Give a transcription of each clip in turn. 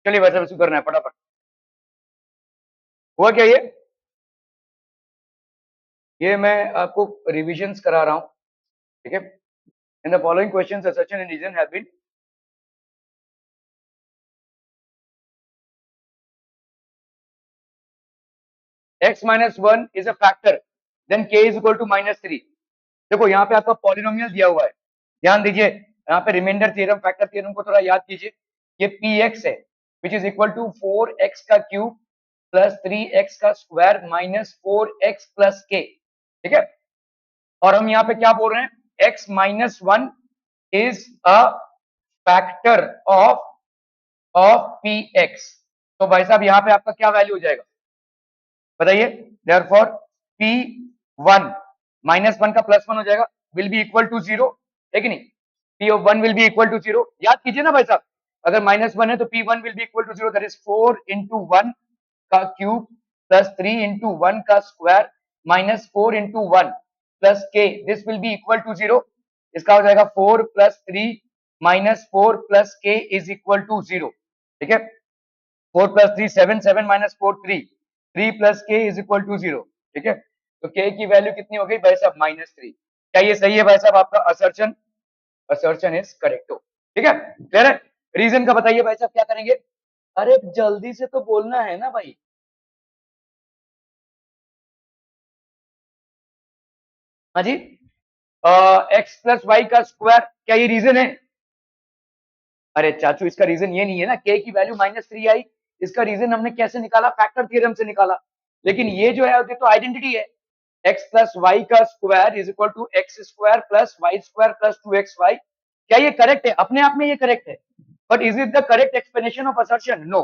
चलिए भाई साहब इसको करना है फटाफट। हुआ क्या ये मैं आपको रिविजन्स करा रहा हूँ। ठीक है। In the following questions assertion and reason have been x minus 1 is a factor then k is equal to -3। देखो यहाँ पे आपका पॉलिनोमियल दिया हुआ है, ध्यान दीजिए। यहाँ पे रिमाइंडर थ्योरम फैक्टर थ्योरम को थोड़ा याद कीजिए। ये px है which is equal to 4x का क्यूब प्लस 3x का square minus 4x plus k। ठीक है। और हम यहाँ पे क्या बोल रहे हैं, x minus 1 is a factor of px। तो भाई साहब यहाँ पे आपका क्या वैल्यू हो जाएगा बताइए। देयरफॉर p1 माइनस 1 का प्लस 1 हो जाएगा, विल बी इक्वल टू 0, है कि नहीं। p of 1 will be equal to 0, याद कीजिए ना भाई साहब। अगर -1 है तो p1 will be equal to 0, that is 4 into 1 का क्यूब प्लस 3 इंटू 1 का square minus 4 into 1 plus k, this will be equal to 0। इसका हो जाएगा 4 plus 3 minus 4 plus k is equal to 0। ठीक है। 4 plus 3 7, 7 minus 4 3, 3 plus k is equal to 0। ठीक है। तो k की वैल्यू कितनी हो गई भाई साहब, -3। क्या ये सही है भाई साहब आपका असर्शन? असर्शन इज करेक्ट हो। ठीक है, क्लियर है। रीजन का बताइए भाई साहब क्या करेंगे। अरे जल्दी से तो बोलना है ना भाई। हाँ जी। एक्स प्लस वाई का स्क्वायर, क्या ये रीजन है? अरे चाचू इसका रीजन ये नहीं है ना, k की वैल्यू -3 आई। इसका रीजन हमने कैसे निकाला, फैक्टर थ्योरम से निकाला। लेकिन ये जो है तो आइडेंटिटी है, x प्लस वाई का square is equal to x square plus y square plus 2xy। क्या ये करेक्ट है? अपने आप में ये करेक्ट है, but is it the correct explanation of assertion? No.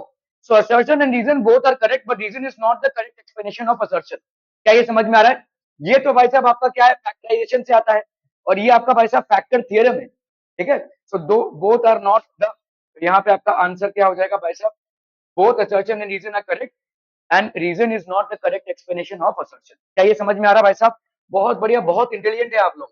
So assertion and reason both are correct, but reason is not the correct explanation of assertion. क्या ये समझ में आ रहा है? ये तो भाई साहब आपका क्या है, फैक्टराइजेशन से आता है, और ये आपका भाई साहब फैक्टर थ्योरम है। ठीक है। सो दो बोथ आर नॉट द, यहाँ पे आपका आंसर क्या हो जाएगा भाई साहब, both assertion and reason are correct and reason is not the correct explanation of assertion। क्या ये समझ में आ रहा है भाई साहब? बहुत बढ़िया, बहुत इंटेलिजेंट है आप लोग।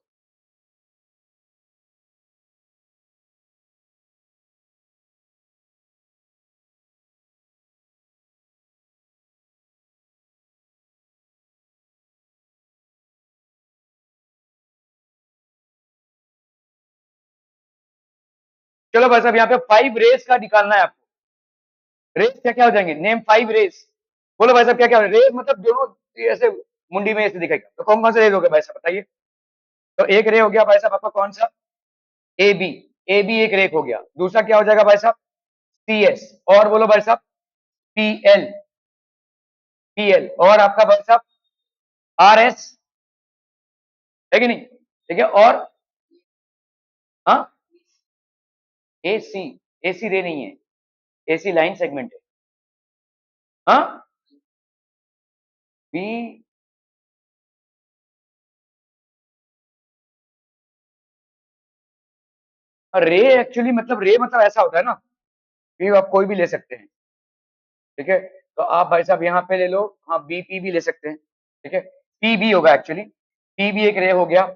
चलो भाई साहब यहाँ पे 5 रेस का निकालना है आपको। रेस क्या क्या हो जाएंगे, नेम 5 रेस। बोलो भाई साहब क्या क्या हो रेस, मतलब दोनों ऐसे मुंडी में ऐसे दिखेगा, तो कौन कौन से रेस हो गए भाई साहब बताइए। तो एक रे हो गया भाई साहब आपका कौन सा, ए बी। ए बी एक रेक हो गया। दूसरा क्या हो जाएगा भाई साहब, सी एस। और बोलो भाई साहब पी एल। पी एल और आपका भाई साहब आर एस, है कि नहीं। ठीक है। और हाँ, ए सी। ए सी रे नहीं है, ए सी लाइन सेगमेंट है। हाँ बी। रे एक्चुअली मतलब रे मतलब ऐसा होता है ना, बी आप कोई भी ले सकते हैं। ठीक है। तो आप भाई साहब यहाँ पे ले लो, हाँ बी पी भी ले सकते हैं। ठीक है। पी बी होगा एक्चुअली, पी बी एक रे हो गया।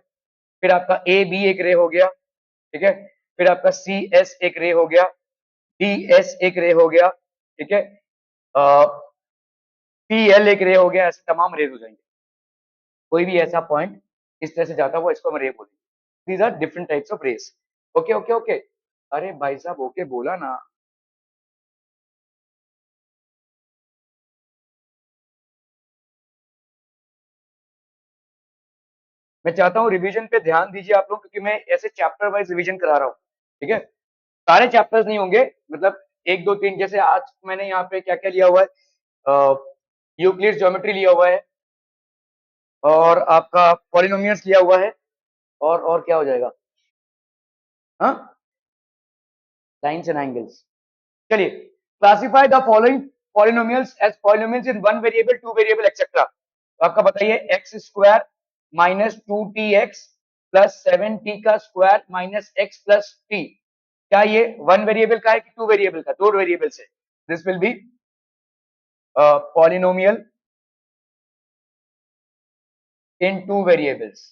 फिर आपका ए बी एक रे हो गया। ठीक है। फिर आपका सी एस एक रे हो गया, डी एस एक रे हो गया। ठीक है। पी एल एक रे हो गया। ऐसे तमाम रेज हो जाएंगे। कोई भी ऐसा पॉइंट इस तरह से जाता हुआ इसको हम रे बोलेंगे। These are different types of rays. Okay okay okay. अरे भाई साहब ओके बोला ना। मैं चाहता हूँ रिवीजन पे ध्यान दीजिए आप लोग, क्योंकि मैं ऐसे चैप्टर वाइज रिवीजन करा रहा हूँ। ठीक है। सारे चैप्टर्स नहीं होंगे, मतलब एक दो तीन, जैसे आज मैंने यहाँ पे क्या क्या लिया हुआ है, यूक्लिड्स ज्योमेट्री लिया हुआ है, और आपका पॉलिनोमियल्स लिया हुआ है, और क्या हो जाएगा, हाँ लाइन्स एंड एंगल्स। चलिए, classify the following polynomials as polynomials in one variable, two variable etcetera. तो आपका बताइए x square minus 2t x plus 7t का square minus x plus t, क्या ये वन वेरिएबल का है कि टू वेरिएबल का, दो वेरिएबल से। This will B polynomial in two variables.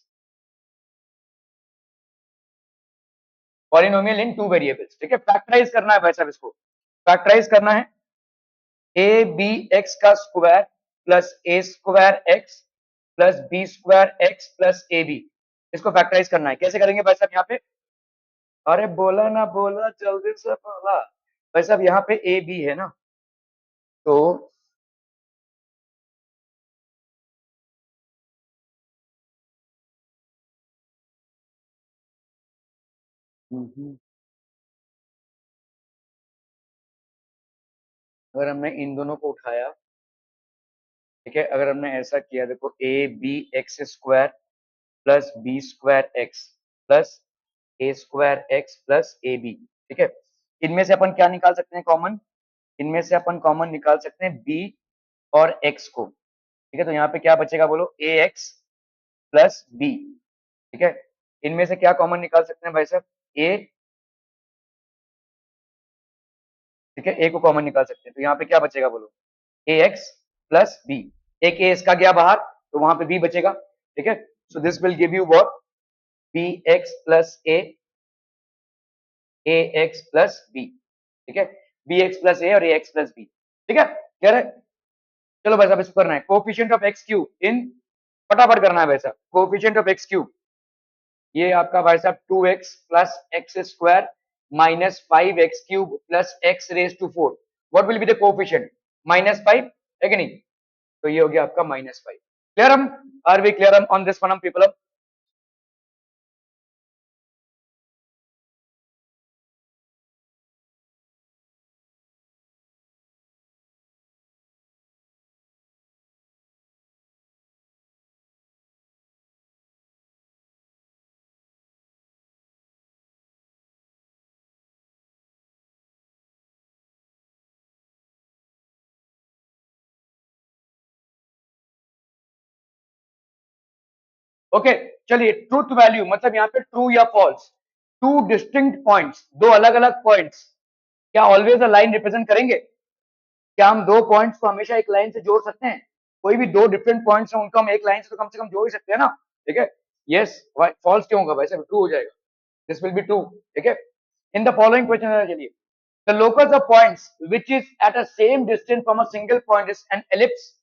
Polynomial in two variables. ठीक है। फैक्टराइज करना है भाई साहब इसको। फैक्टराइज करना है ए बी एक्स का square plus a square x plus b square x plus a b, इसको फैक्टराइज करना है। कैसे करेंगे भाई साहब यहाँ पे? अरे बोला ना, बोला जल्दी से बोला भाई साहब। यहाँ पे ए बी है ना, तो अगर हमने इन दोनों को उठाया, ठीक है, अगर हमने ऐसा किया, देखो a b x square plus b square x plus a square x plus a b, ठीक है, इनमें से अपन क्या निकाल सकते हैं कॉमन? इनमें से अपन कॉमन निकाल सकते हैं बी और एक्स को, ठीक है। तो यहाँ पे क्या बचेगा बोलो? ए एक्स प्लस बी, ठीक है। इनमें से क्या कॉमन निकाल सकते हैं भाई साहब? ए, ठीक है, ए को कॉमन निकाल सकते हैं। तो यहाँ पे क्या बचेगा बोलो? ए एक्स प्लस बी। एक ए इसका गया बाहर, तो वहां पे बी बचेगा, ठीक है। So this will give you what? B x plus a x plus b, ठीक है। बी एक्स प्लस ए और ए एक्स प्लस बी, ठीक है, क्लियर है? चलो भाई साहब इसको करना है coefficient of x cube in, फटाफट करना है भाई साहब। कोफिशिएंट ऑफ एक्स क्यूब, ये आपका भाई साहब 2x plus x square minus 5x cube plus x raise to 4, what will be the coefficient? -5 है कि नहीं? तो ये हो गया आपका -5। क्लियर? हम are we clear on this one people? Okay, चलिए ट्रूथ वैल्यू मतलब यहाँ पे ट्रू या फॉल्स, टू डिस्टिंक्ट पॉइंट्स, दो अलग अलग पॉइंट्स क्या ऑलवेज अ लाइन रिप्रेजेंट करेंगे? क्या हम दो पॉइंट्स को हमेशा एक लाइन से जोड़ सकते हैं? कोई भी दो डिफरेंट पॉइंट्स हैं उनको हम एक लाइन से तो कम जोड़ ही सकते हैं ना, ठीक है। यस, फॉल्स क्यों होगा वैसे? ट्रू हो जाएगा, दिस विल बी ट्रू, ठीक है। इन द फॉलोइंग क्वेश्चन, चलिए, the locus of points which is at a same distance from a single point is an ellipse.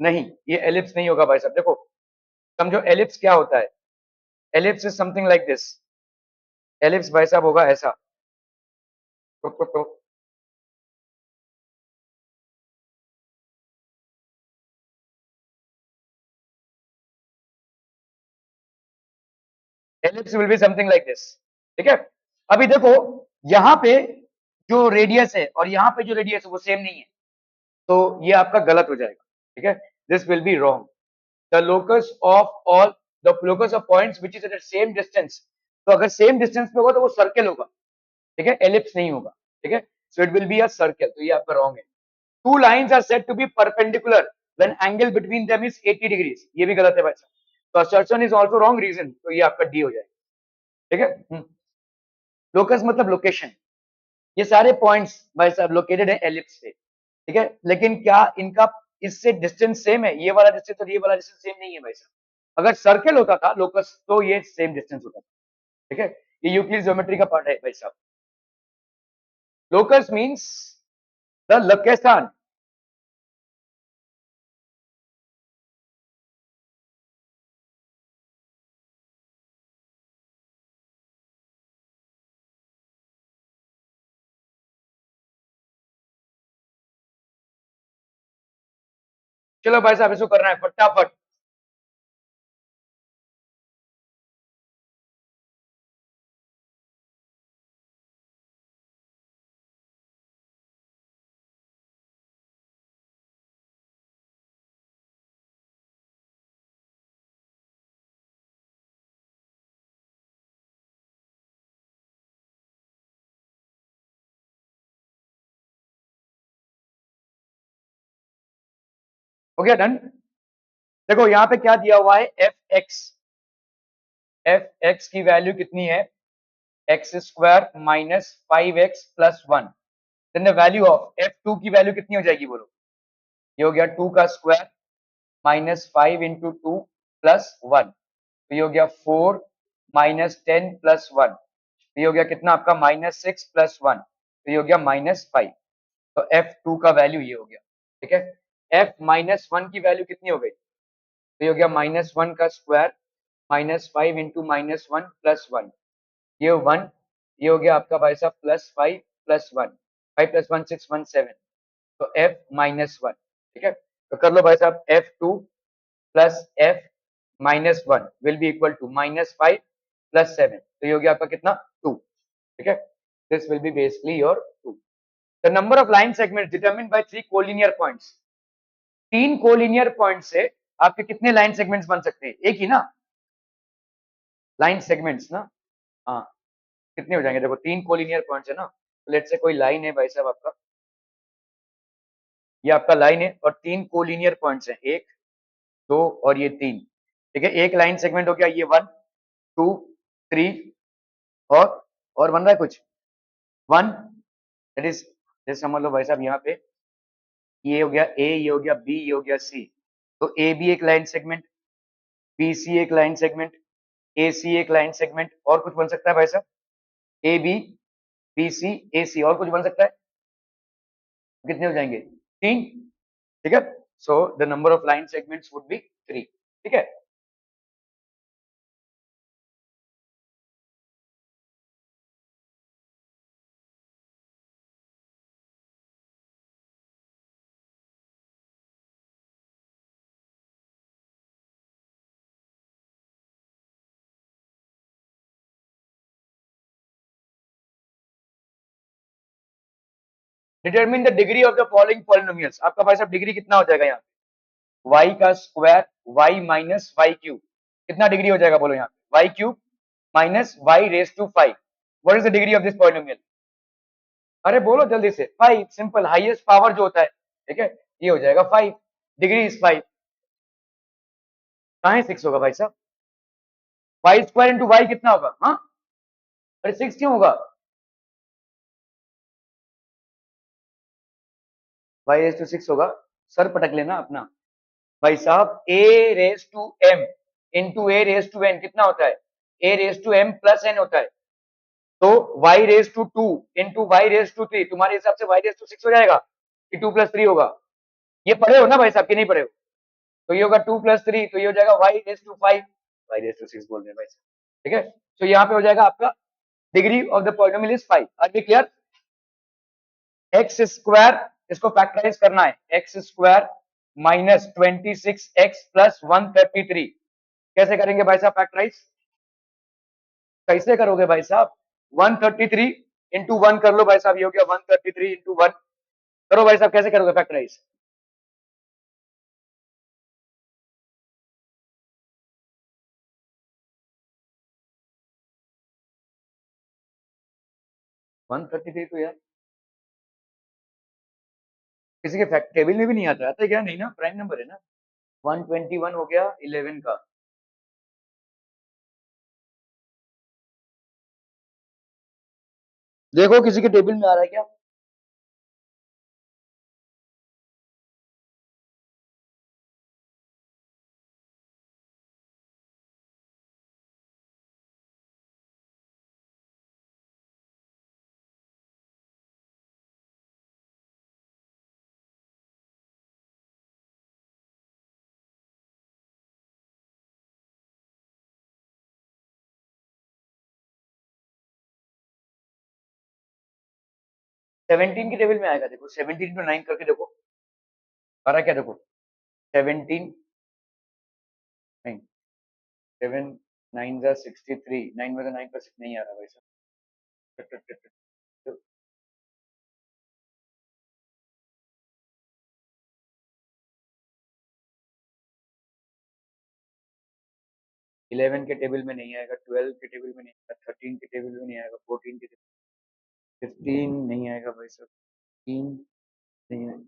नहीं, ये एलिप्स नहीं होगा भाई साहब। देखो समझो एलिप्स क्या होता है। Ellipse is something like this. Ellipse भाई साहब होगा ऐसा, तो ellipse will be something like this, ठीक है। अभी देखो यहाँ पे जो रेडियस है और यहाँ पे जो रेडियस है वो सेम नहीं है, तो ये आपका गलत हो जाएगा, ठीक है। This will be wrong. The locus of all the locus of points which is at same distance, तो अगर सेम डिस्टेंस पे होगा तो वो सर्कल होगा, ठीक है, एलिप्स नहीं होगा, ठीक है। So it will be a circle, तो ये आपका रॉन्ग है। Two lines are said to be perpendicular when angle between them is 80 degrees, ये भी गलत है भाई साहब। तो assertion is also wrong reason, तो ये आपका डी हो जाएगा, ठीक है। लोकस मतलब लोकेशन, ये सारे पॉइंट्स भाई साहब लोकेटेड है एलिप्स पे, ठीक है। लेकिन क्या इनका इससे डिस्टेंस सेम है? ये वाला डिस्टेंस और ये वाला डिस्टेंस सेम नहीं है भाई साहब। अगर सर्कल होता था लोकस तो ये सेम डिस्टेंस होता था, ठीक है। ये यूक्लिड ज्योमेट्री का पार्ट है भाई साहब। Locus means the location. चलो भाई साहब इसको करना है फटाफट। हो गया डन। देखो यहाँ पे क्या दिया हुआ है, एफ एक्स की वैल्यू कितनी है? X square minus 5x plus 1। Then the value of f two की वैल्यू कितनी हो जाएगी बोलो? ये हो गया 2 का square minus 5 into two plus 1, तो ये हो गया 4 माइनस 10 प्लस 1, तो ये हो गया कितना आपका? -6 प्लस 1, तो ये हो गया -5। तो F2 का वैल्यू ये हो गया, ठीक है। F-1 की वैल्यू कितनी हो गई, तो ये हो गया -1 का स्क्वायर -5 इंटू -1 प्लस 1, ये 1, ये हो गया आपका भाई साहब +5 प्लस 1, 5 प्लस 1 6 1 7, तो F-1, ठीक है। तो कर लो भाई साहब, F2 plus F-1 will be equal to -5 plus 7, तो ये हो गया आपका कितना 2, ठीक है। This will B basically your 2। The number of line segments determined bye 3 collinear points, 3 collinear point से आपके कितने लाइन सेगमेंट्स बन सकते हैं, एक ही ना लाइन सेगमेंट्स ना, हाँ कितने हो जाएंगे, देखो 3 कोलिनियर पॉइंट्स है ना, तो लेट्स से कोई लाइन है भाई साहब आपका, ये आपका लाइन है और 3 कोलिनियर पॉइंट्स हैं, 1 2 और ये 3, ठीक है। एक लाइन सेगमेंट हो गया ये 1 2 3, और बन रहा है कुछ 1, दैट इज, जैसे समझ लो भाई साहब यहाँ पे ये हो गया ए, ये हो गया बी, ये हो गया सी, तो ए बी एक लाइन सेगमेंट, बी सी एक लाइन सेगमेंट, ए सी एक लाइन सेगमेंट, और कुछ बन सकता है भाई साहब, ए बी बी सी ए सी, और कुछ बन सकता है, कितने हो जाएंगे 3, ठीक है। So the number of line segments would be 3, ठीक है। Determine the degree of the following polynomials, आपका भाई साहब डिग्री कितना हो जाएगा यहाँ, y का square y minus y cube, कितना डिग्री हो जाएगा बोलो यहाँ, y cube minus y raise to 5, what is the degree of this polynomial, अरे बोलो जल्दी से, 5, सिंपल, हाईएस्ट पावर जो होता है, ठीक है, ये हो जाएगा 5, डिग्री इज 5, कहाँ 6 होगा भाई साहब, वाई स्क्वायर इंटू वाई कितना होगा, हाँ अरे 6 क्यों होगा, वाई रेस टू 6 होगा, सर पटक लेना अपना भाई साहब, a raise to m into a raise to n कितना होता है, a raise to m plus n होता है, तो y raise to 2 into y raise to 3, तुम्हारे हिसाब से y रेस टू 6 हो जाएगा कि 2 प्लस 3 होगा, ये पढ़े हो ना भाई साहब कि नहीं पढ़े हो, तो ये होगा 2 प्लस 3, तो ये हो जाएगा y raise to 5, y raise to 6 बोल रहे हैं भाई साहब, ठीक है। तो यहाँ पे हो जाएगा आपका degree of the polynomial is 5, are we clear. X square, इसको फैक्टराइज करना है, x square minus 26x plus 133, कैसे करेंगे भाई साहब फैक्टराइज, कैसे करोगे भाई साहब, 133 इंटू 1 कर लो भाई साहब, ये हो गया 133 इंटू 1, करो भाई साहब, कैसे करोगे फैक्टराइज, 133 तो यार किसी के फैक्ट टेबल में भी नहीं आता, आता है क्या, नहीं ना, प्राइम नंबर है ना, 121 हो गया 11 का, देखो किसी के टेबल में आ रहा है क्या, सेवनटीन की टेबल में आएगा, देखो 17 टू 9 करके देखो, आ रहा क्या, देखो 17 नहीं, 7 9 जा 63, 9 में 9 पर 6 नहीं आ रहा भाई साहब, 11 के टेबल में नहीं आएगा, 12 के टेबल में नहीं आएगा, 13 के टेबल में नहीं आएगा, 14 के टेबल, 15 नहीं आएगा भाई साहब, 3 नहीं आएगा,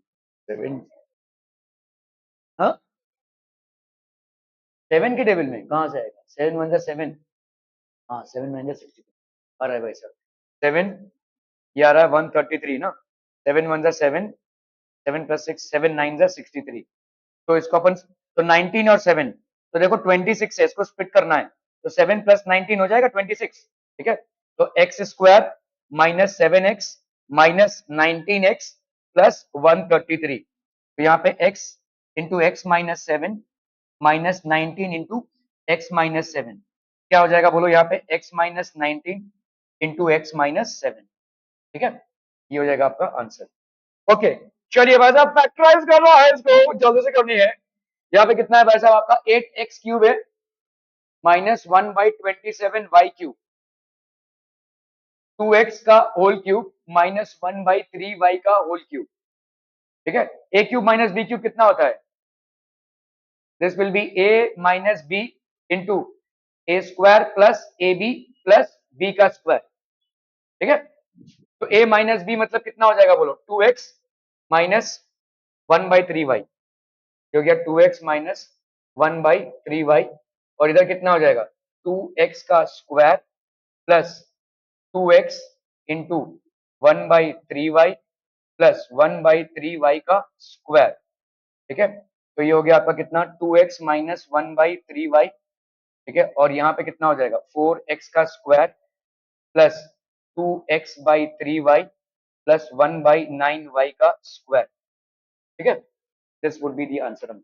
7, हाँ 7 के टेबल में कहाँ से आएगा, 7 1 जा 7, हाँ 7 9 जा 60 आ रहा है भाई साहब, 7 ये आ रहा है 133 ना, 7 1 जा 7, 7 प्लस 6 7 9 जा 63, तो इसको अपन, तो 19 और 7, तो देखो 26 है, इसको स्प्लिट करना है, तो 7 प्लस 19 हो जाएगा 26, ठीक है। तो x square minus 7x minus 19x plus 133। तो यहाँ पे x into x minus 7 minus 19 into x minus 7 क्या हो जाएगा बोलो यहाँ पे x minus 19 into x minus 7। ठीक है, ये हो जाएगा आपका आंसर। ओके, चलिए भाई साहब फैक्टराइज करना है इसको, जल्दी से करनी है। यहाँ पे कितना है भाई साहब आपका 8x क्यूब है माइनस 1/27 y क्यूब, 2x का होल क्यूब माइनस 1/3y का होल क्यूब। ठीक है, a cube minus b cube कितना होता है? This will be a minus b into a square plus a b plus b का square. ठीक है, तो a माइनस बी मतलब कितना हो जाएगा बोलो? 2x माइनस 1/3y, जो गया 2x माइनस 1/3y, और इधर कितना हो जाएगा 2x का square plus 2x into 1/3y plus 1/3y का स्क्वायर। ठीक है, तो ये हो गया आपका कितना 2x माइनस 1/3y। ठीक है, और यहाँ पे कितना हो जाएगा 4x का square plus 2x/3y plus 1/9y का स्क्वायर। ठीक है, this would be the answer.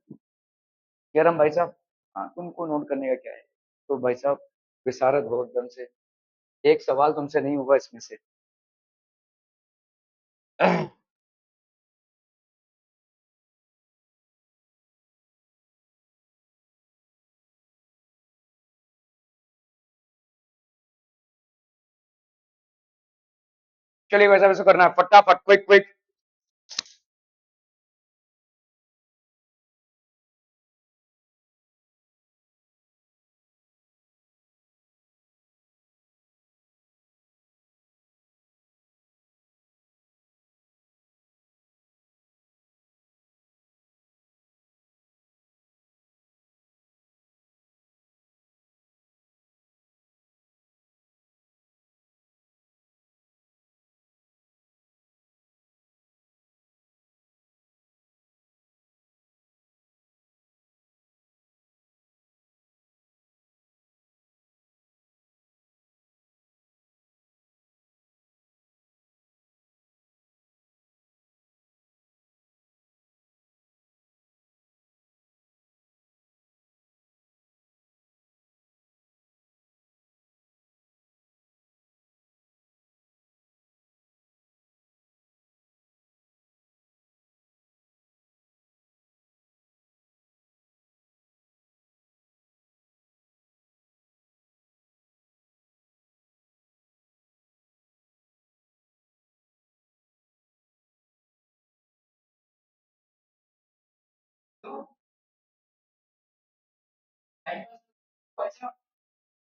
यार हम भाई साहब, हाँ तुमको नोट करने का क्या है, तो भाई साहब विशारद हो एकदम से, एक सवाल तुमसे नहीं होगा इसमें से। चलिए भाई साहब इसको करना है फटाफट, क्विक क्विक।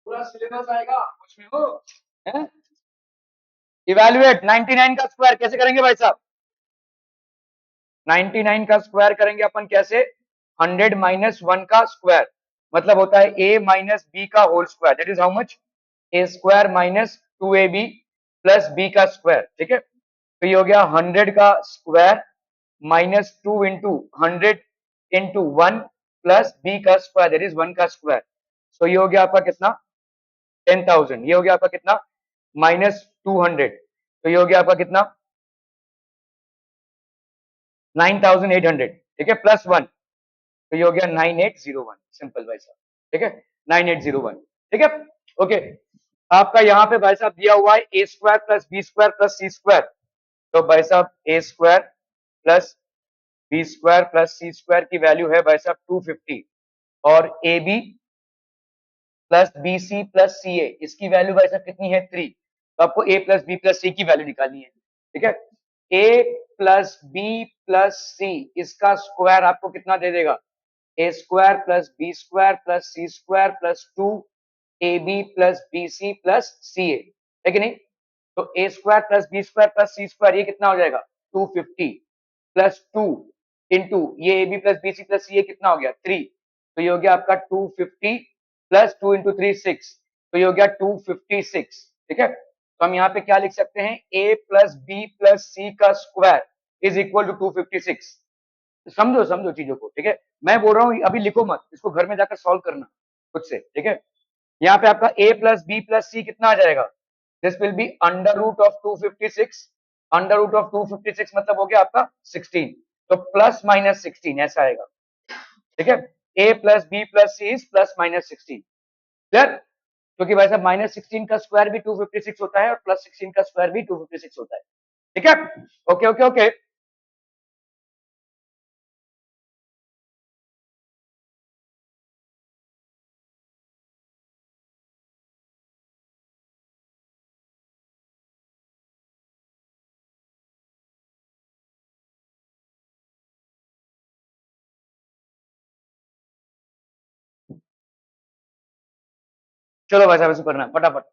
पूरा सिलेबस आएगा कुछ में हो, इवैल्यूएट 99 का स्क्वायर कैसे करेंगे भाई साहब? 99 का स्क्वायर करेंगे अपन कैसे? 100 माइनस 1 का स्क्वायर मतलब होता है a माइनस बी का whole square, that is how much? A square minus 2ab plus b का स्क्वायर। ठीक है, तो ये हो गया 100 का square minus 2 into 100 into 1 plus b का स्क्वायर, दैट इज 1 का स्क्वायर। तो ये हो गया आपका कितना 10,000। ये हो गया आपका कितना माइनस 200, तो ये हो गया आपका कितना 9,800। ठीक है, प्लस 1, तो ये हो गया 9801। सिंपल भाई साहब, ठीक है 9801। ठीक है, ओके। आपका यहाँ पे भाई साहब दिया हुआ है a square plus b square plus c square, तो भाई साहब a square plus b square plus c square की वैल्यू है भाई साहब 250, और a b plus b c plus c a इसकी वैल्यू भाई साहब कितनी है 3, तो आपको a plus b plus c की वैल्यू निकालनी है। ठीक है, a plus b plus c इसका स्क्वायर आपको कितना दे देगा? ए square plus b square plus c square plus 2ab plus b c plus c a, है कि नहीं? तो a square plus b square plus c square ये कितना हो जाएगा 250 प्लस 2 इंटू ये a b plus b c plus c a कितना हो गया 3, तो ये हो गया आपका 250 प्लस 2 इंटू 3 6, तो ये हो गया 256। ठीक है, तो हम यहाँ पे क्या लिख सकते हैं a प्लस बी प्लस सी का स्क्वायर इज इक्वल टू 256। समझो समझो चीजों को, ठीक है मैं बोल रहा हूँ अभी लिखो मत, इसको घर में जाकर सॉल्व करना खुद से। ठीक है, यहाँ पे आपका a plus b plus c कितना आ जाएगा? This will be under root of 256 under root of 256 मतलब हो गया आपका 16, तो प्लस माइनस 16 ऐसा आएगा, ठीक है। A plus b plus c is plus minus 16, clear. क्योंकि भाई साहब माइनस 16 का स्क्वायर भी 256 होता है और प्लस 16 का स्क्वायर भी 256 होता है, ठीक है। ओके ओके ओके, चलो भाई साहब ऐसे करना है फटाफट।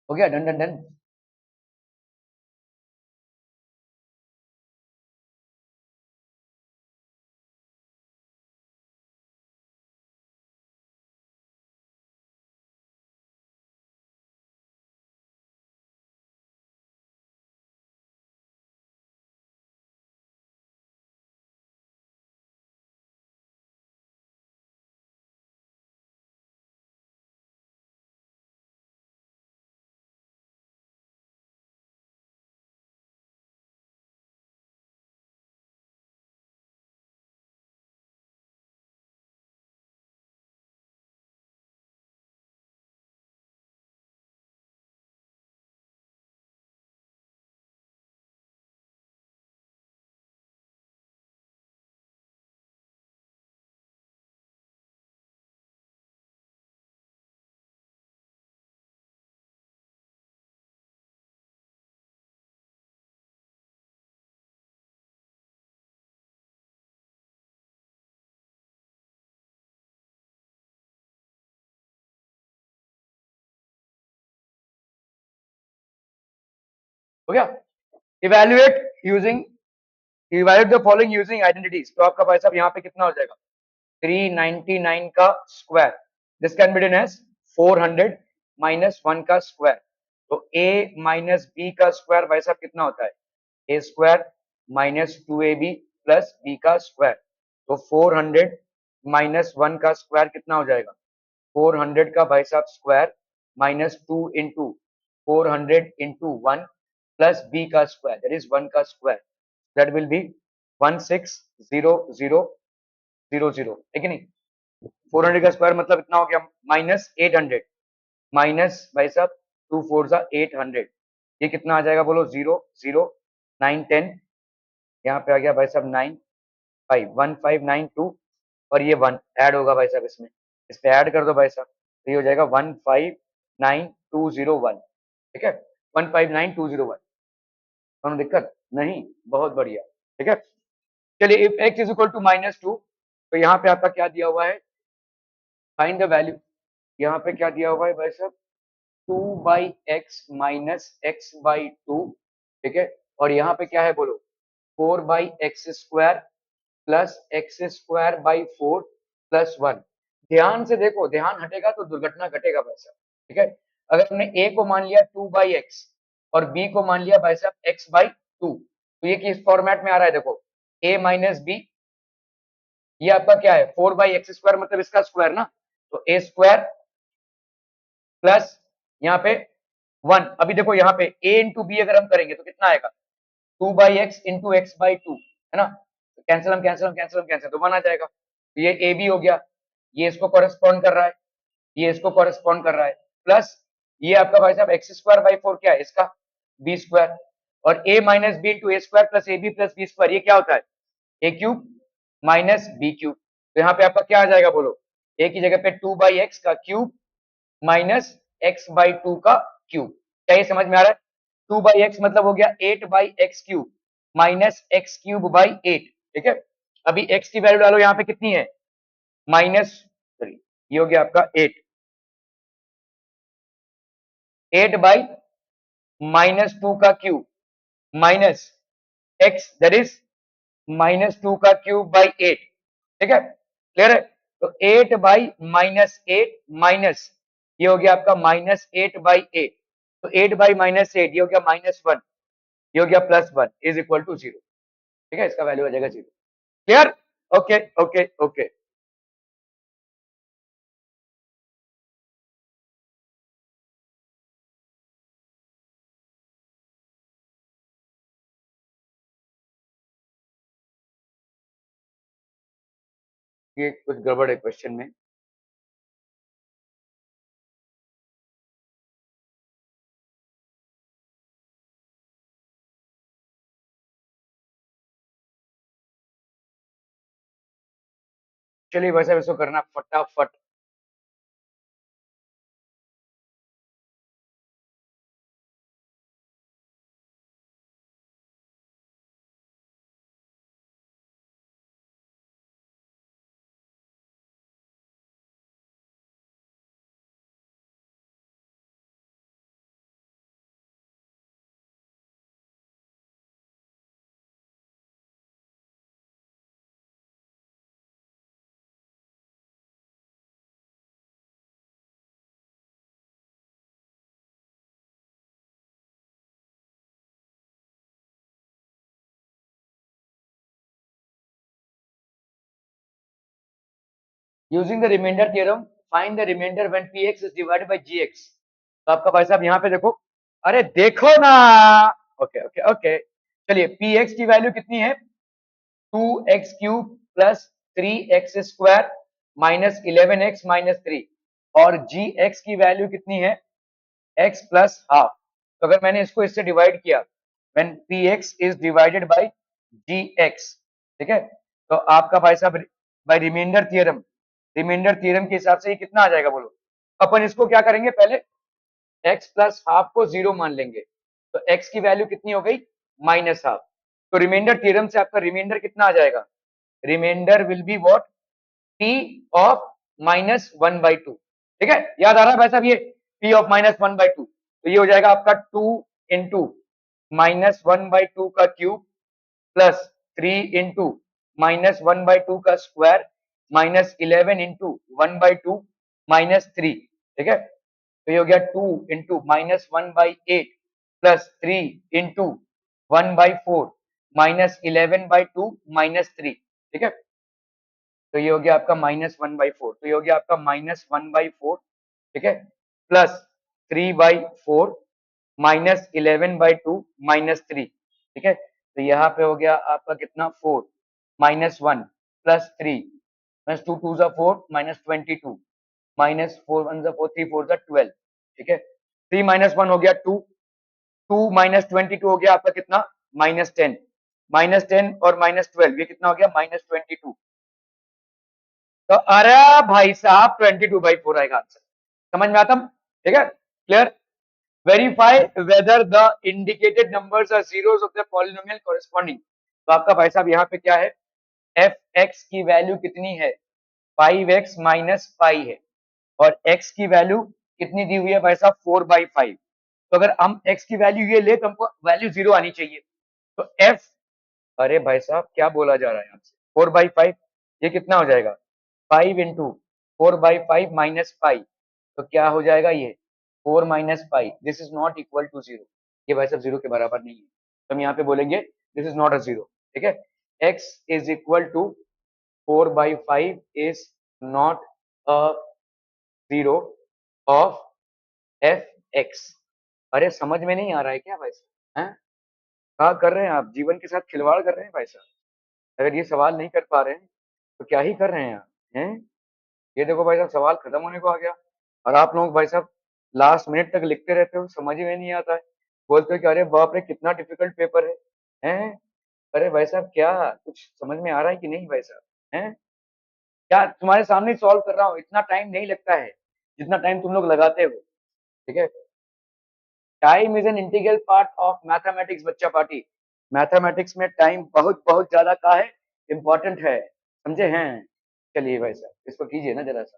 हो गया, डन डन डन। हो गया, evaluate using, evaluate the following using identities, तो आपका भाई साहब यहाँ पे कितना हो जाएगा 399 का square, this can be done as 400 minus 1 का स्क्वायर, तो a माइनस बी का स्क्वायर भाई साहब कितना होता है a square minus 2ab plus b का स्क्वायर, तो 400 माइनस 1 का स्क्वायर कितना हो जाएगा 400 का भाई साहब square minus 2 into 400 into 1 plus b का स्क्वायर दैट इज 1 का स्क्वायर, दैट विल बी 160000, ठीक है नहीं। 400 का स्क्वायर मतलब इतना हो गया माइनस 800, माइनस भाई साहब 2 4 जा 800, ये कितना आ जाएगा बोलो 0 0 9 10, यहाँ पे आ गया भाई साहब 9 5 1 5 9 2, और ये 1 ऐड होगा भाई साहब इसमें, इस पे ऐड कर दो भाई साहब, तो ये हो जाएगा 159201। ठीक है, 159201। कोनो दिक्कत नहीं, बहुत बढ़िया। ठीक है, चलिए if x is equal to -2, तो यहाँ पे आपका क्या दिया हुआ है, फाइंड द वैल्यू। यहाँ पे क्या दिया हुआ है भाई साहब, 2/x - x/2। ठीक है, और यहाँ पे क्या है बोलो, 4/x² प्लस x²/4 प्लस 1। ध्यान से देखो, ध्यान हटेगा तो दुर्घटना घटेगा भाई साहब। ठीक है, अगर हमने a को मान लिया 2/x और b को मान लिया भाई साहब x/2, तो ये किस फॉर्मेट में आ रहा है, देखो a माइनस बी, ये आपका क्या है 4/x² मतलब इसका स्क्वायर ना, तो a² प्लस यहाँ पे 1। अभी देखो यहाँ पे a इंटू बी अगर हम करेंगे तो कितना आएगा, 2/x इंटू x/2 है ना, कैंसिल हम कैंसिल हम कैंसिल हम कैंसिल, तो 1 आ जाएगा। तो ये ए बी हो गया, ये इसको कॉरेस्पॉन्ड कर रहा है, ये इसको कॉरेस्पॉन्ड कर रहा है, प्लस ये आपका भाई साहब x²/4 क्या है इसका b², और a minus b into a² plus a b plus b², ये क्या होता है a³ माइनस b³। तो यहाँ पे आपका क्या आ जाएगा बोलो, a की जगह पे 2/x का क्यूब माइनस x/2 का क्यूब। क्या ये समझ में आ रहा है, 2/x मतलब हो गया 8/x³ माइनस x³/8। ठीक है, अभी x की वैल्यू डालो, यहाँ पे कितनी है सॉरी ये हो गया आपका 8/-2 का cube minus x that is -2 का क्यूब बाई 8। ठीक है, क्लियर है, तो 8/-8 माइनस ये हो गया आपका -8/8, तो 8/-8 ये हो गया -1, ये हो गया +1 इज इक्वल टू 0। ठीक है, इसका वैल्यू आ जाएगा 0। Clear, okay okay okay. ये कुछ गड़बड़ है क्वेश्चन में। चलिए वैसे इसको करना फटाफट। Using the remainder theorem find the remainder when px is divided by gx। तो आपका भाई साहब यहाँ पे देखो, अरे देखो ना, ओके ओके ओके। चलिए px की वैल्यू कितनी है, 2x³ plus 3x² minus 11x minus 3, और gx की वैल्यू कितनी है x प्लस हाफ। तो अगर मैंने इसको इससे डिवाइड किया, when px is divided by gx, ठीक है, तो आपका भाई साहब by remainder theorem, remainder theorem के हिसाब से ये कितना आ जाएगा बोलो। अपन इसको क्या करेंगे, पहले x प्लस हाफ को 0 मान लेंगे, तो x की वैल्यू कितनी हो गई -हाफ। तो रिमाइंडर थ्योरम से आपका रिमाइंडर कितना आ जाएगा, remainder will be what, p of -1/2। ठीक है, याद आ रहा है भाई साहब, ये p ऑफ -1/2, तो ये हो जाएगा आपका 2 इंटू -1/2 का क्यूब प्लस 3 इंटू -1/2 का स्क्वायर माइनस 11 इंटू 1/2 -3। ठीक है, तो ये हो गया 2 इंटू -1/8 प्लस 3 इंटू 1/4 -11/2 -3। ठीक है, तो ये हो गया आपका -1/4, तो ये हो गया आपका -1/4। ठीक है, प्लस 3/4 -11/2 -3। ठीक है, तो यहाँ पे हो गया आपका कितना 4 -1 प्लस 3 -2 2 जा 4 -22 -4 1 जा 4 3 4 जा 12। ठीक है, 3 -1 हो गया 2, 2 -22 हो गया आपका कितना -10, -10 और -12 ये कितना हो गया -22। तो अरे भाई साहब 22/4 आएगा आंसर। समझ में आता? ठीक है, clear? Verify whether the indicated numbers are zeros of the polynomial corresponding. तो आपका भाई साहब यहाँ पे क्या है, एफ एक्स की वैल्यू कितनी है, 5x माइनस पाई है, और x की वैल्यू कितनी दी हुई है भाई साहब, 4/5। तो अगर हम x की वैल्यू ये ले तो हमको वैल्यू 0 आनी चाहिए। तो f, अरे भाई साहब क्या बोला जा रहा है आपसे, 4/5, ये कितना हो जाएगा, 5 into 4/5 माइनस पाई, तो क्या हो जाएगा ये 4 minus pi, this is not equal to 0। ये भाई साहब 0 के बराबर नहीं है, तो हम यहाँ पे बोलेंगे दिस इज नॉट अ 0। ठीक है, x is equal to 4/5 is not a 0 of f x. अरे समझ में नहीं आ रहा है क्या भाई साहब, हैं? क्या कर रहे हैं आप, जीवन के साथ खिलवाड़ कर रहे हैं भाई साहब। अगर ये सवाल नहीं कर पा रहे हैं तो क्या ही कर रहे हैं आप, हैं? ये देखो भाई साहब सवाल खत्म होने को आ गया, और आप लोग भाई साहब लास्ट मिनट तक लिखते रहते हो, समझ में नहीं आता है, बोलते हो कि अरे बाप रे कितना डिफिकल्ट पेपर है, हैं? अरे भाई साहब क्या कुछ समझ में आ रहा है कि नहीं भाई साहब, हैं? क्या तुम्हारे सामने सॉल्व कर रहा हूँ, इतना टाइम नहीं लगता है जितना टाइम तुम लोग लगाते हो। ठीक है, time is an integral part of mathematics बच्चा पार्टी। मैथमेटिक्स में टाइम बहुत बहुत ज्यादा का है, इंपॉर्टेंट है, समझे हैं? चलिए भाई साहब इसको कीजिए ना जरा सा।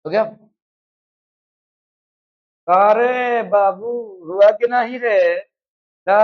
हो गया? अरे बाबू हुआ कि नहीं रे? ना,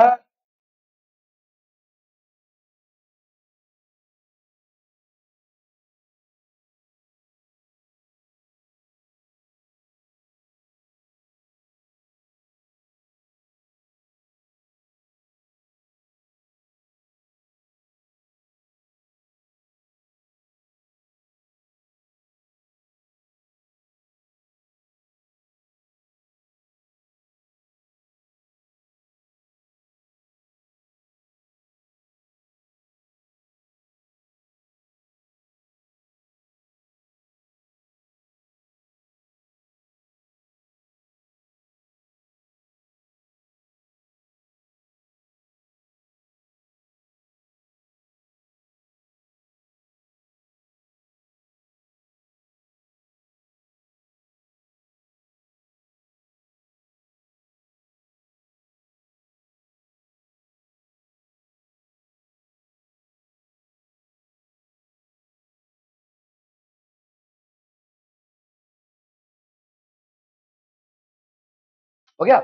हो गया?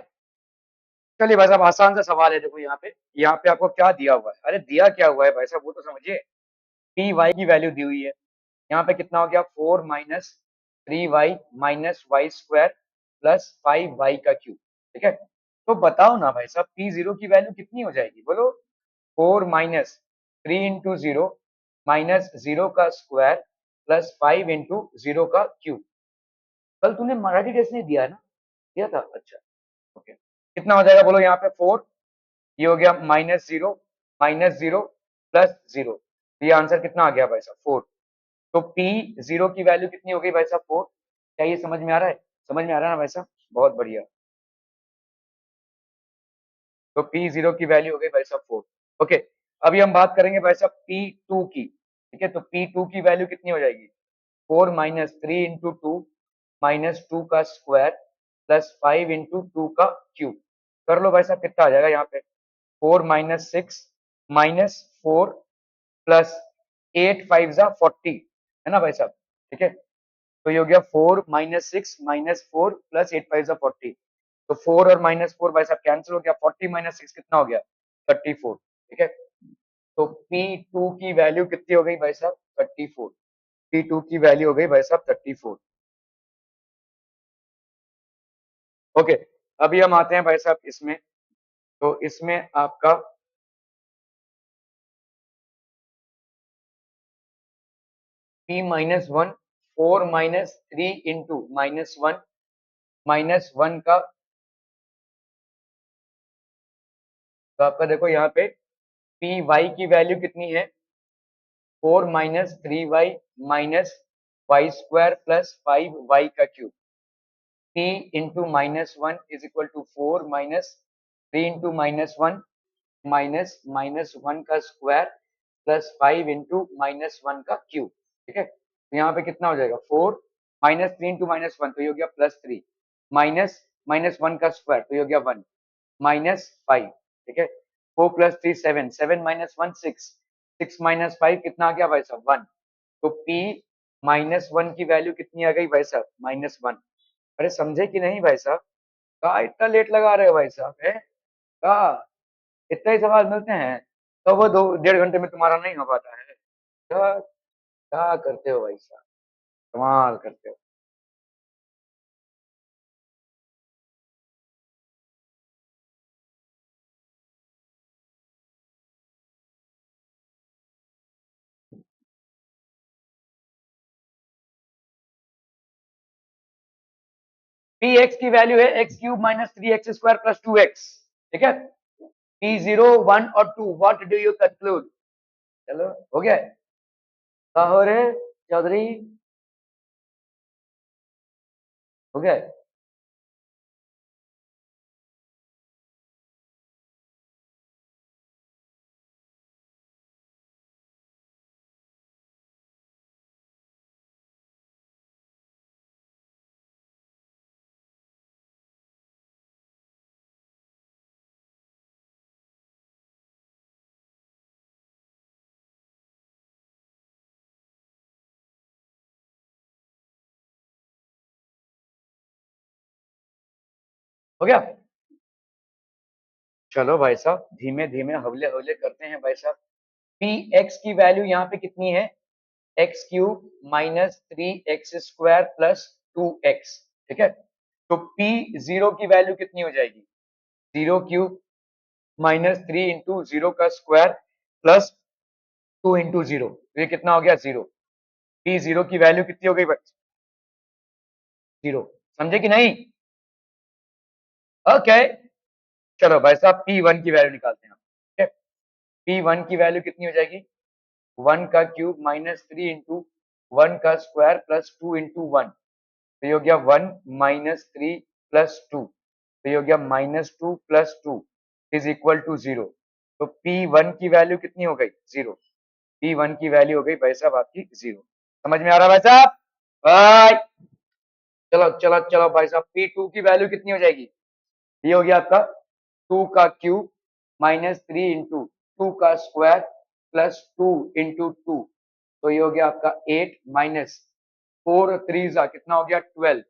चलिए भाई साहब आसान सा सवाल है, देखो यहाँ पे आपको क्या दिया हुआ है, अरे दिया क्या हुआ है भाई साहब वो तो समझिए। पी वाई की वैल्यू दी हुई है, यहाँ पे कितना हो गया, 4 - 3y minus y square plus 5y का क्यूब। ठीक है, तो बताओ ना भाई साहब पी जीरो की वैल्यू कितनी हो जाएगी, बोलो। 4 - 3 × 0 - 0 का स्क्वायर प्लस 5 इंटू 0 का क्यूब। कल तूने मराठी टेस्ट नहीं दिया है ना? दिया था, अच्छा ओके। कितना हो जाएगा बोलो यहाँ पे 4, ये हो गया माइनस जीरो प्लस जीरो, ये आंसर कितना आ गया भाई साहब 4। तो पी जीरो की वैल्यू कितनी हो गई भाई साहब 4। क्या ये समझ में आ रहा है? समझ में आ रहा है ना भाई साहब? बहुत बढ़िया। तो पी जीरो की वैल्यू हो गई भाई साहब 4। ओके, अभी हम बात करेंगे भाई साहब पी टू की। ठीक है, तो पी टू की वैल्यू कितनी हो जाएगी? 4 माइनस 3 इंटू टू माइनस 2 का स्क्वायर प्लस 5 इंटू 2 का क्यूब। कर लो भाई साहब, कितना आ जाएगा यहाँ पे? 4 माइनस 6 माइनस 4 प्लस 8 5 जा 40, है ना भाई साहब? ठीक है, तो ये हो गया 4 माइनस 6 माइनस 4 प्लस 8 5 जा 40। तो 4 और माइनस 4 भाई साहब कैंसिल हो गया, 40 माइनस 6 कितना हो गया? 34। ठीक है, तो P2 की वैल्यू कितनी हो गई भाई साहब? 34। P2 की वैल्यू हो गई भाई साहब 34। ओके, अभी हम आते हैं भाई साहब इसमें। तो इसमें आपका P minus one, 4 minus 3 into minus one का, तो आपका देखो यहाँ पे पी वाई की वैल्यू कितनी है? 4 minus 3y minus y square plus 5y का cube. p into minus one is equal to 4 minus 3 into minus one minus minus one का square plus 5 into minus one का क्यूब। ठीक है, तो यहाँ पे कितना हो जाएगा? 4 माइनस 3 इंटू माइनस वन, तो ये हो गया प्लस 3 माइनस माइनस वन का स्क्वायर, तो ये हो गया 1 माइनस 5। ठीक है, 4 प्लस 3 7, 7 माइनस 1 6, 6 माइनस 5 कितना आ गया भाई साहब? 1। तो P माइनस वन की वैल्यू कितनी आ गई भाई साहब? Minus one. अरे समझे कि नहीं भाई साहब? कहा इतना लेट लगा रहे हो भाई साहब? है कहा इतना ही सवाल मिलते हैं तो वो 2 1.5 घंटे में तुम्हारा नहीं हो पाता है? क्या क्या करते हो भाई साहब, कमाल करते हो। पी एक्स की वैल्यू है x cube minus 3x² plus 2x। ठीक है, पी जीरो वन और two, what do you conclude? चलो हो गया। कहो रे चौधरी, हो गया। हो गया। चलो भाई साहब, धीमे धीमे हवले हवले करते हैं भाई साहब। पी एक्स की वैल्यू यहाँ पे कितनी है? X cube minus 3x² plus 2x। ठीक है, तो पी जीरो की वैल्यू कितनी हो जाएगी? Zero cube minus 3 into zero का स्क्वायर प्लस 2 इंटू जीरो, तो ये कितना हो गया? जीरो। पी जीरो की वैल्यू कितनी हो गई बच्चे? जीरो। समझे कि नहीं? ओके, चलो भाई साहब पी वन की वैल्यू निकालते हैं। ठीक है, पी वन की वैल्यू कितनी हो जाएगी? वन का क्यूब माइनस 3 इंटू वन का स्क्वायर प्लस 2 इंटू वन, तो ये हो गया 1 माइनस 3 प्लस 2, तो ये हो गया minus 2 plus 2 is equal to 0। तो पी वन की वैल्यू कितनी हो गई? 0। पी वन की वैल्यू हो गई भाई साहब आपकी 0। समझ में आ रहा है भाई साहब? भाई चलो चलो चलो भाई साहब, पी टू की वैल्यू कितनी हो जाएगी? ये हो गया आपका 2 का क्यूब माइनस 3 इंटू टू का स्क्वायर प्लस 2 इंटू टू, तो ये हो गया आपका 8 माइनस 4 3 जा कितना हो गया? 12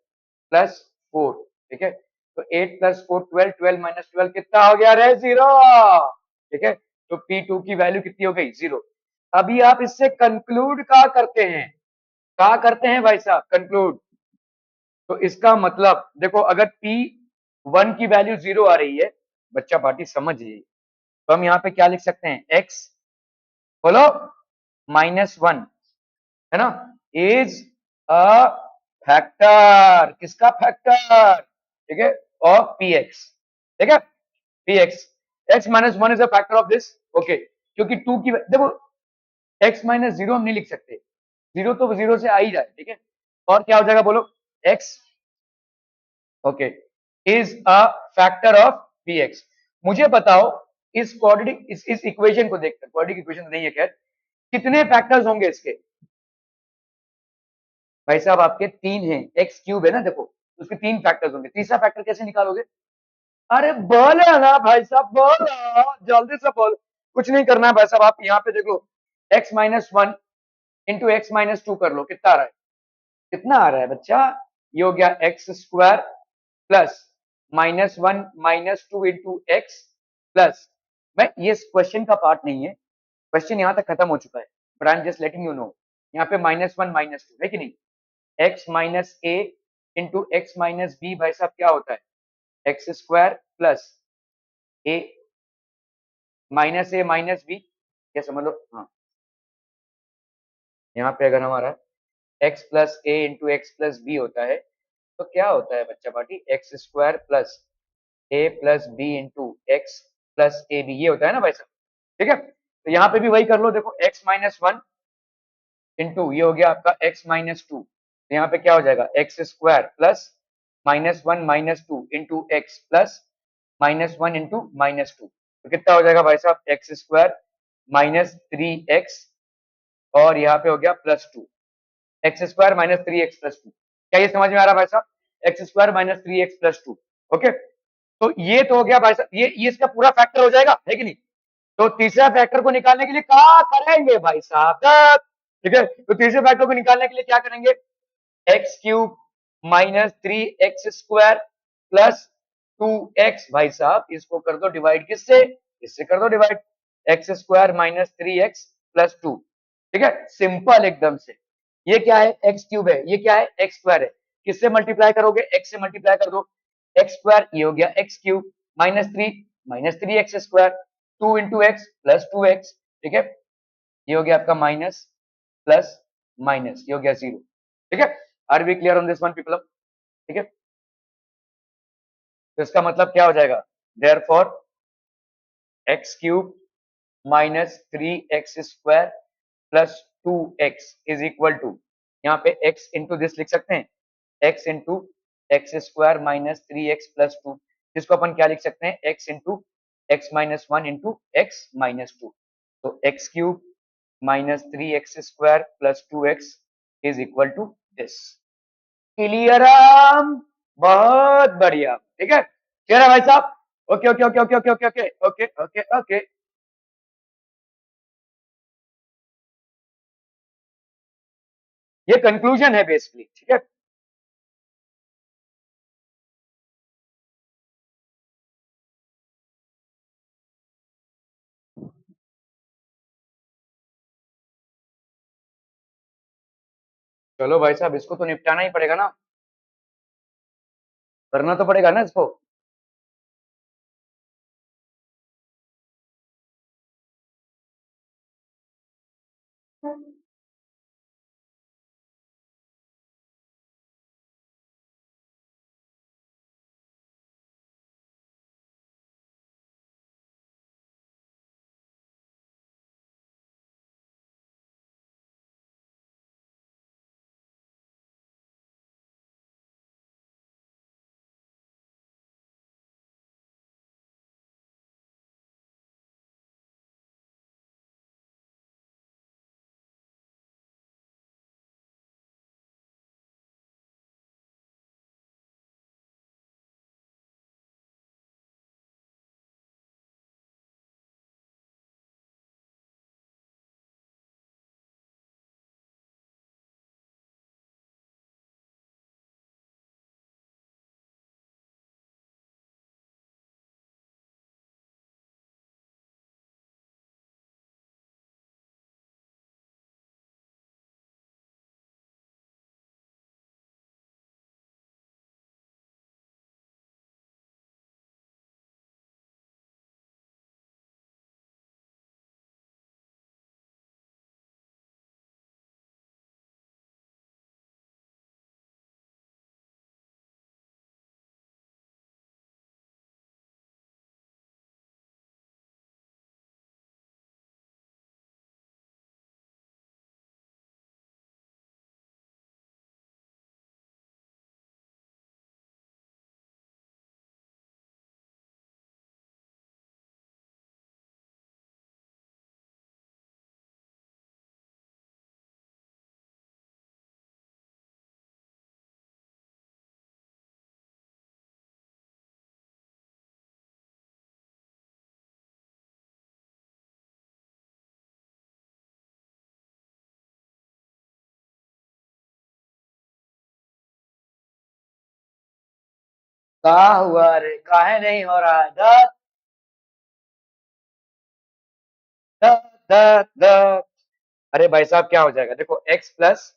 प्लस 4। ठीक है, तो 8 प्लस 4 12, 12 माइनस 12 कितना हो गया रे? 0। ठीक है, तो P2 की वैल्यू कितनी हो गई? 0। अभी आप इससे कंक्लूड क्या करते हैं? क्या करते हैं भाई साहब? कंक्लूड। तो इसका मतलब देखो, अगर P1 की वैल्यू 0 आ रही है, बच्चा पार्टी समझिए, तो हम यहाँ पे क्या लिख सकते हैं? x बोलो माइनस वन, है ना? इज अ फैक्टर, किसका फैक्टर, ठीक है, ऑफ पी एक्स, ठीक है, P x, x minus one is a factor of this, okay, क्योंकि टू की देखो एक्स माइनस जीरो हम नहीं लिख सकते, जीरो तो जीरो से आ ही जाए, ठीक है, और क्या हो जाएगा बोलो, x, okay, is a factor of P x. मुझे बताओ इस क्वाड्रेटिक इस इक्वेशन को देखकर, क्वाड्रेटिक इक्वेशन नहीं है खैर, कितने फैक्टर्स होंगे इसके, भाई साहब आपके तीन हैं, एक्स क्यूब है ना, देखो उसके तीन फैक्टर्स होंगे, तीसरा फैक्टर कैसे निकालोगे, अरे बोलो ना भाई साहब, बोलो जल्दी से बोलो, कुछ नहीं करना है भाई साहब, आप यहाँ पे देख लो, x minus one into x minus two कर लो, कितना आ रहा है, कितना आ रहा है बच्चा, ये हो गया x square plus minus one minus to into x plus, मैं ये क्वेश्चन का पार्ट नहीं है, क्वेश्चन यहाँ तक खत्म हो चुका है, but I am just letting you know, यहाँ पे माइनस वन माइनस टू है कि नहीं, x minus a into x minus b भाई साहब क्या होता है, x square plus a minus b, क्या समझ लो, हाँ यहाँ पे अगर हमारा x plus a into x plus b होता है तो क्या होता है बच्चा party, x square plus a plus b into x plus a B, ये होता है ना भाई साहब, ठीक है, तो यहाँ पे भी वही कर लो, देखो एक्स माइनस वन इंटू ये हो गया आपका एक्स माइनस टू, तो यहाँ पे क्या हो जाएगा, x square plus minus one minus to into x plus minus one into minus two, तो कितना हो जाएगा भाई साहब, x square minus three x और यहाँ पे हो गया plus two, x square minus three x plus to, क्या ये समझ में आ रहा है भाई साहब, x square minus three x plus to, okay, तो ये तो हो गया भाई साहब, ये इसका पूरा फैक्टर हो जाएगा है कि नहीं, तो तीसरा फैक्टर को निकालने के लिए क्या करेंगे भाई साहब, ठीक है, तो तीसरे फैक्टर को निकालने के लिए क्या करेंगे, x cube minus three x square plus two x, भाई साहब इसको कर दो डिवाइड, किससे, इससे कर दो divide, x square minus three x plus to, ठीक है, सिंपल एकदम से, ये क्या है, एक्स क्यूब है, ये क्या है, एक्स स्क्वायर है, किससे मल्टीप्लाई करोगे, एक्स से मल्टीप्लाई कर दो, एक्स स्क्वायर ये हो गया x cube minus three x square, to into x plus two x, ठीक है, ये हो गया आपका माइनस प्लस माइनस, ये हो गया जीरो, ठीक है, are we clear on this one people, ठीक है, तो इसका मतलब क्या हो जाएगा, therefore x cube minus three x square plus two x is equal to, यहाँ पे एक्स इंटू दिस लिख सकते हैं, x into x square minus three x plus two, जिसको अपन क्या लिख सकते हैं, x into x minus one into x minus two, तो x cube minus three x square plus two x is equal to this, clear, बहुत बढ़िया, ठीक है, क्लियर है भाई साहब, okay okay okay okay okay okay okay okay okay okay, ये conclusion है बेसिकली, ठीक है, चलो भाई साहब इसको तो निपटाना ही पड़ेगा ना, करना तो पड़ेगा ना इसको, क्या हुआ रे, काहे नहीं हो रहा है? द द द अरे भाई साहब क्या हो जाएगा, देखो x plus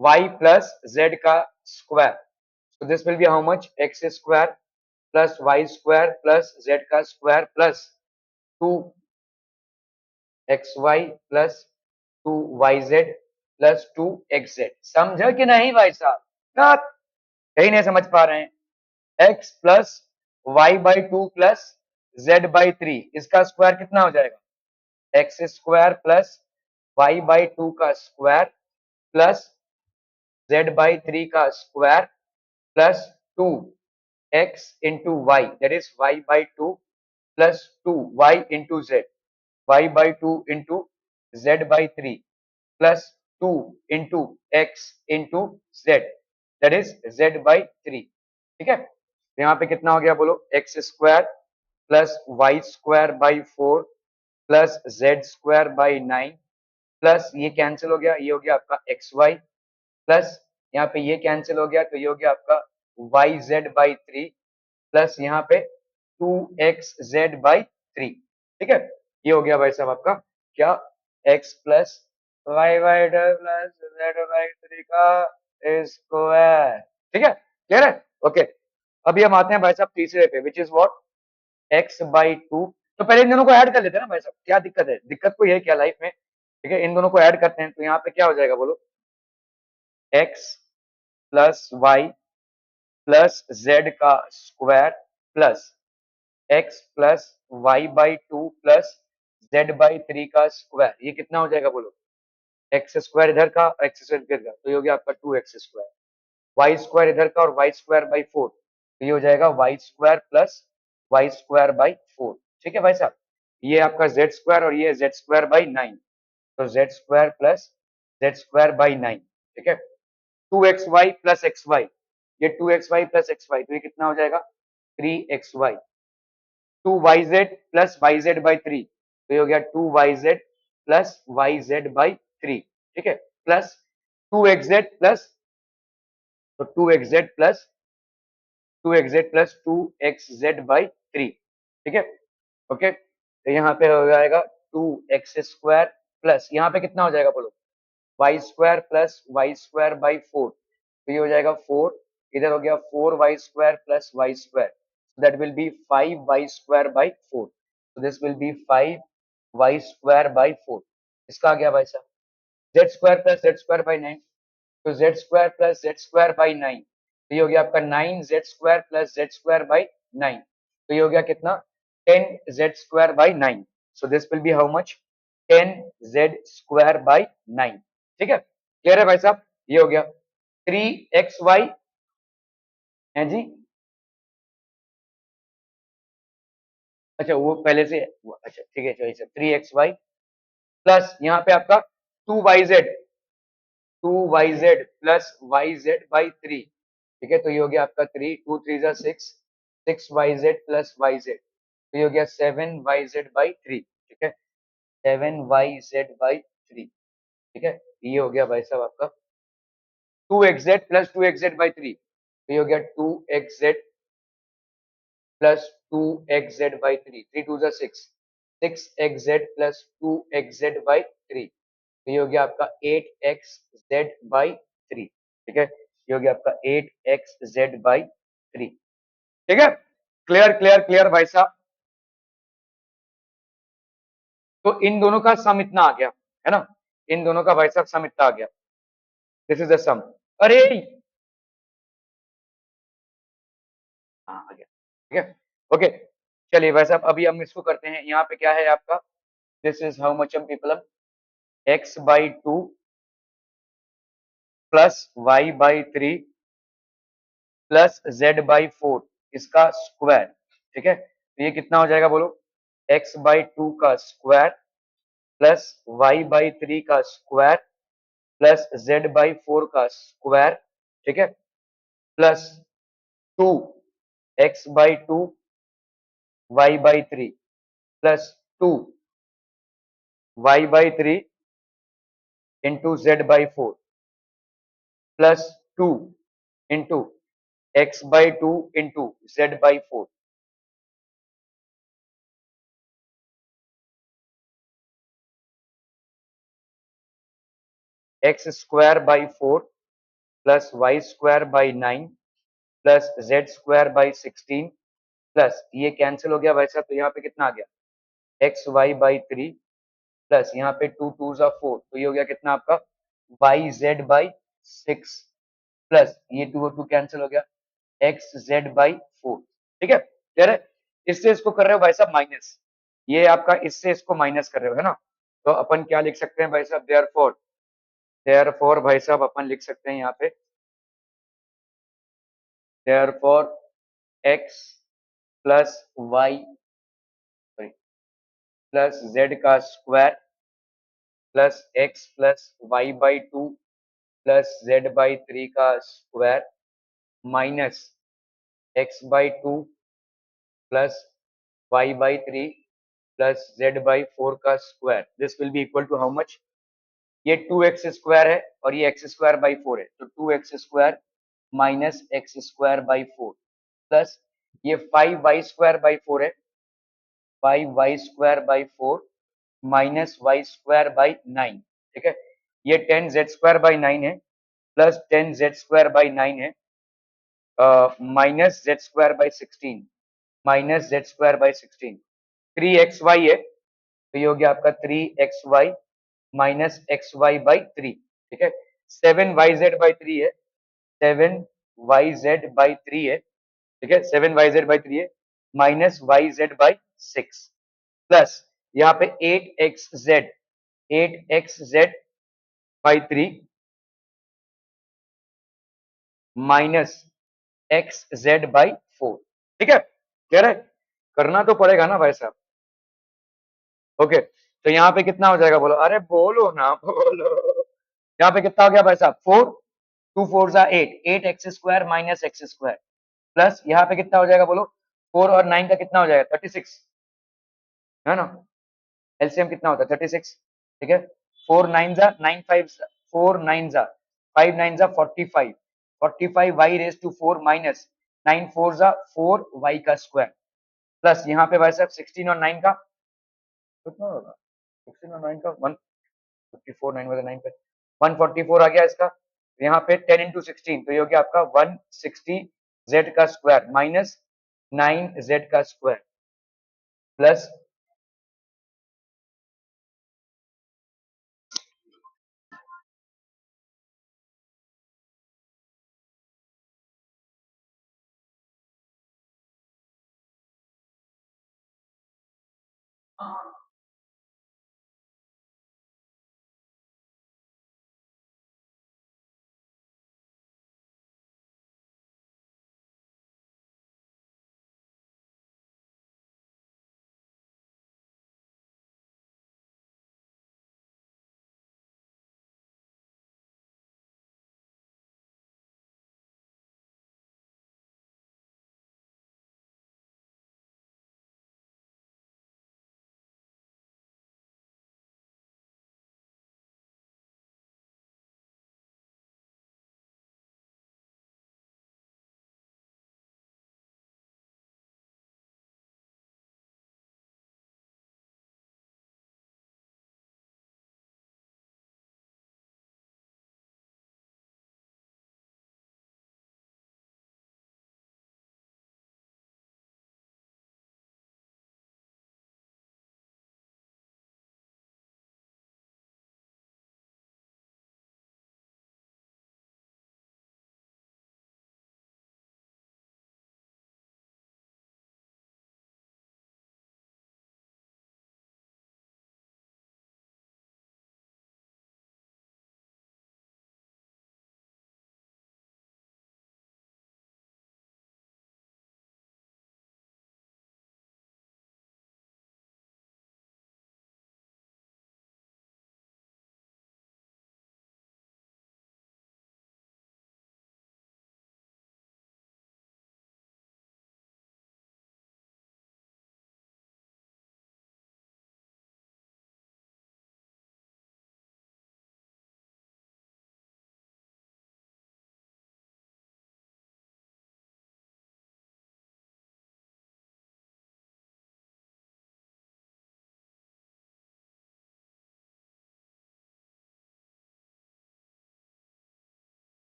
y plus z का square, so this will be how much, x square plus y square plus z का square plus 2xy plus 2yz plus 2xz। समझे कि नहीं भाई साहब? कहीं नहीं समझ पा रहे हैं? x plus y by two plus z by three, इसका स्क्वायर कितना हो जाएगा? X square plus y by two का square plus z by three का square plus two x into y, that is y by two plus two y into z, y by two into z by three plus two into x into z, that is z by three. ठीक है, तो यहाँ पे कितना हो गया बोलो? X square plus y square by four plus z square by nine plus ये कैंसिल हो गया, ये हो गया आपका एक्स वाई प्लस यहाँ पे ये कैंसिल हो गया, तो ये हो गया आपका y z by three plus यहाँ पे two x z by three. ठीक है, ये हो गया भाई साहब आपका क्या, x plus y by two plus z by three का स्क्वायर। ठीक है, क्लियर है? ओके, अभी हम आते हैं भाई साहब तीसरे पे, which is what, x by two. तो पहले इन दोनों को ऐड कर लेते हैं ना भाई साहब, क्या दिक्कत है? दिक्कत कोई है क्या लाइफ में? ठीक है, इन दोनों को ऐड करते हैं, तो यहाँ पे क्या हो जाएगा बोलो? x plus y plus z का square plus x plus y by two plus z by three का स्क्वायर, ये कितना हो जाएगा बोलो? एक्स स्क्वायर इधर का, एक्स स्क्वायर इधर का, तो ये हो गया आपका two x square, y square इधर का और वाई स्क्वायर बाई फोर, तो ये हो जाएगा y square plus y square by four. ठीक है भाई साहब, ये आपका जेड स्क्वायर और ये जेड स्क्वायर बाई नाइन, तो z square plus z square by nine. ठीक है, two x y plus x y, ये two x y plus x y, तो ये कितना हो जाएगा? Three x y, two y z plus y z by three, तो ये हो गया two y z plus y z by three. ठीक है, plus two x z plus, तो two x z plus two x z plus two x z by three. ठीक है, okay, तो यहाँ पे हो जाएगा टू एक्स स्क्वायर प्लस यहाँ पे कितना हो जाएगा बोलो? Y square plus y square by four, तो ये हो जाएगा फोर, इधर हो गया four y square plus y square, that will be five y square by four, so this will be 5 y square by 4। इसका आ गया भाई साहब z square plus z square by nine, तो z square plus z square by nine, तो ये हो गया आपका nine Z square plus z square by nine, तो ये हो गया कितना? Ten Z square by nine, so this will B how much? Ten Z square by nine. ठीक है, क्लियर है भाई साहब? ये हो गया थ्री एक्स वाई है जी। अच्छा वो पहले से, अच्छा ठीक है, चलिए थ्री एक्स वाई प्लस यहाँ पे आपका two y z, two y z plus y z by three. ठीक है, तो ये हो गया आपका थ्री, टू थ्री जा six, six y z plus y z, तो ये हो गया seven y z by three. ठीक है, seven y z by three. ठीक है, ये हो गया भाई साहब आपका two x z plus two x z by three, तो ये हो गया to x z plus two x z by three, three two जा six, six x z plus two x z by three, तो ये हो गया आपका eight x z by three. ठीक है, ये हो गया आपका eight x z by three. ठीक है, क्लियर क्लियर क्लियर भाई साहब? तो इन दोनों का सम इतना आ गया है ना, इन दोनों का भाई साहब सम इतना आ गया, दिस इज द सम। अरे हाँ आ गया, ठीक है, ओके, चलिए भाई साहब अभी हम इसको करते हैं, यहाँ पे क्या है आपका, this is how much people, x by two plus y by three plus z by four, इसका स्क्वायर। ठीक है, तो ये कितना हो जाएगा बोलो? एक्स बाई टू का square plus y by three का square plus z by four का स्क्वायर। ठीक है, plus two x by two y by three plus two y by three into z by four plus two into x/2 into z/4, x² by 4 plus y² by 9 plus z² by 16 plus ये cancel हो गया भाई साहब, तो यहाँ पे कितना आ गया xy/3 प्लस यहाँ पे 2 2 जा 4, तो ये हो गया कितना आपका yz/6 प्लस ये 2 और 2 कैंसिल हो गया xz/4। ठीक है, कह रहे इससे इसको कर रहे हो भाई साहब माइनस, ये आपका इससे इसको माइनस कर रहे हो, है ना। तो अपन क्या लिख सकते हैं भाई साहब, देयरफॉर भाई साहब अपन लिख सकते हैं यहाँ पे therefore x plus y plus z का square plus x plus y/2 plus z/3 का square minus x/2 plus y/3 plus z/4 का square, this will be equal to how much, ये 2x² है और ये x²/4 है, तो 2x² माइनस x²/4 प्लस ये 5y²/4 है, 5y²/4 माइनस y²/9। ठीक है, ये 10z²/9 है प्लस 10z²/9 है minus z²/16 minus z²/16, 3xy है, तो ये हो गया आपका 3xy माइनस xy/3। ठीक है, 7yz/3 है, 7yz/3 है। ठीक है, 7yz/3 है माइनस yz/6 प्लस यहाँ पे 8xz/3 माइनस xz/4। ठीक है, कह रहे करना तो पड़ेगा ना भाई साहब। ओके, तो यहाँ पे कितना हो जाएगा बोलो, अरे बोलो ना बोलो, यहाँ पे कितना हो गया भाई साहब 4, 2 4 जा 8, 8x² माइनस x² प्लस यहाँ पे कितना हो जाएगा बोलो, 4 और 9 का कितना हो जाएगा 36, है ना। एलसीएम कितना होता है 36। ठीक है, 4 9 जा 9 5 4 9 जा 5 9 जा 45, 45 y रेज टू 4 माइनस 9 4 जा 4 y का स्क्वायर प्लस यहाँ पे भाई साहब 16 और 9 का कितना होगा, 16 और 9 का 154, 9 9 पे 144 आ गया इसका, तो यहाँ पे 10 इंटू 16, तो ये हो गया आपका 160 z का स्क्वायर माइनस 9 z का स्क्वायर प्लस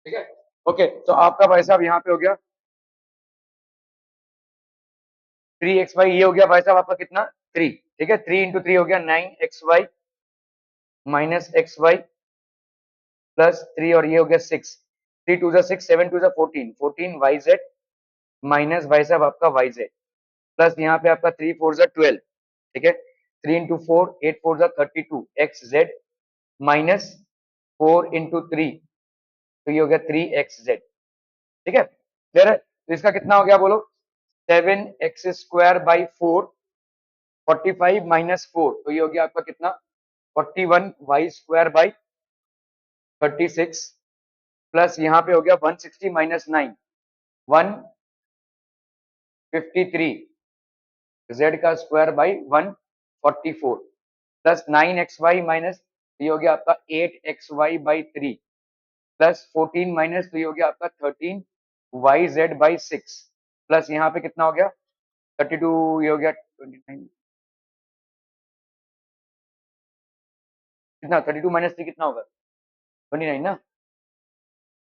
ठीक है। ओके, तो आपका भाई साहब यहाँ पे हो गया 3xy, ये हो गया भाई साहब आपका कितना 3। ठीक है, 3 इंटू 3 हो गया 9xy माइनस XY प्लस 3, और ये हो गया 6। 3 टू 6, 7 टू 14, 14 YZ माइनस भाई साहब आपका YZ प्लस यहाँ पे आपका 3 4 12। ठीक है, 3 इंटू 4, 8 4 32 XZ माइनस 4 इंटू 3, तो ये हो गया 3XZ। ठीक है, क्लियर है। तो इसका कितना हो गया बोलो, 7x² बाई 4, 45 माइनस 4, तो ये हो गया आपका कितना 41y² बाई 36 प्लस यहाँ पे हो गया 160 माइनस 9, 153 z का square by 144 plus 9xy minus, ये हो गया आपका 8xy बाई 3 प्लस 14 माइनस, तो ये हो गया आपका 13yz बाई 6 प्लस यहाँ पे कितना हो गया 32, ये हो गया 29, कितना 32 माइनस 3 कितना होगा 29 ना,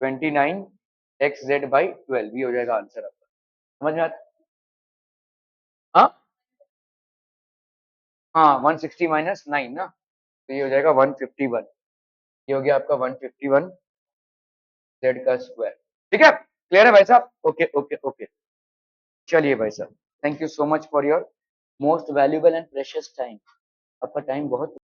29xz बाई 12, ये हो जाएगा आंसर आपका। समझ में आता? हाँ हाँ, 160 माइनस 9 ना, तो ये हो जाएगा 151, ये हो गया आपका 151 जेड का स्क्वायर। ठीक है, क्लियर है भाई साहब? ओके ओके ओके, चलिए भाई साहब, thank you so much for your most valuable and precious time. आपका टाइम बहुत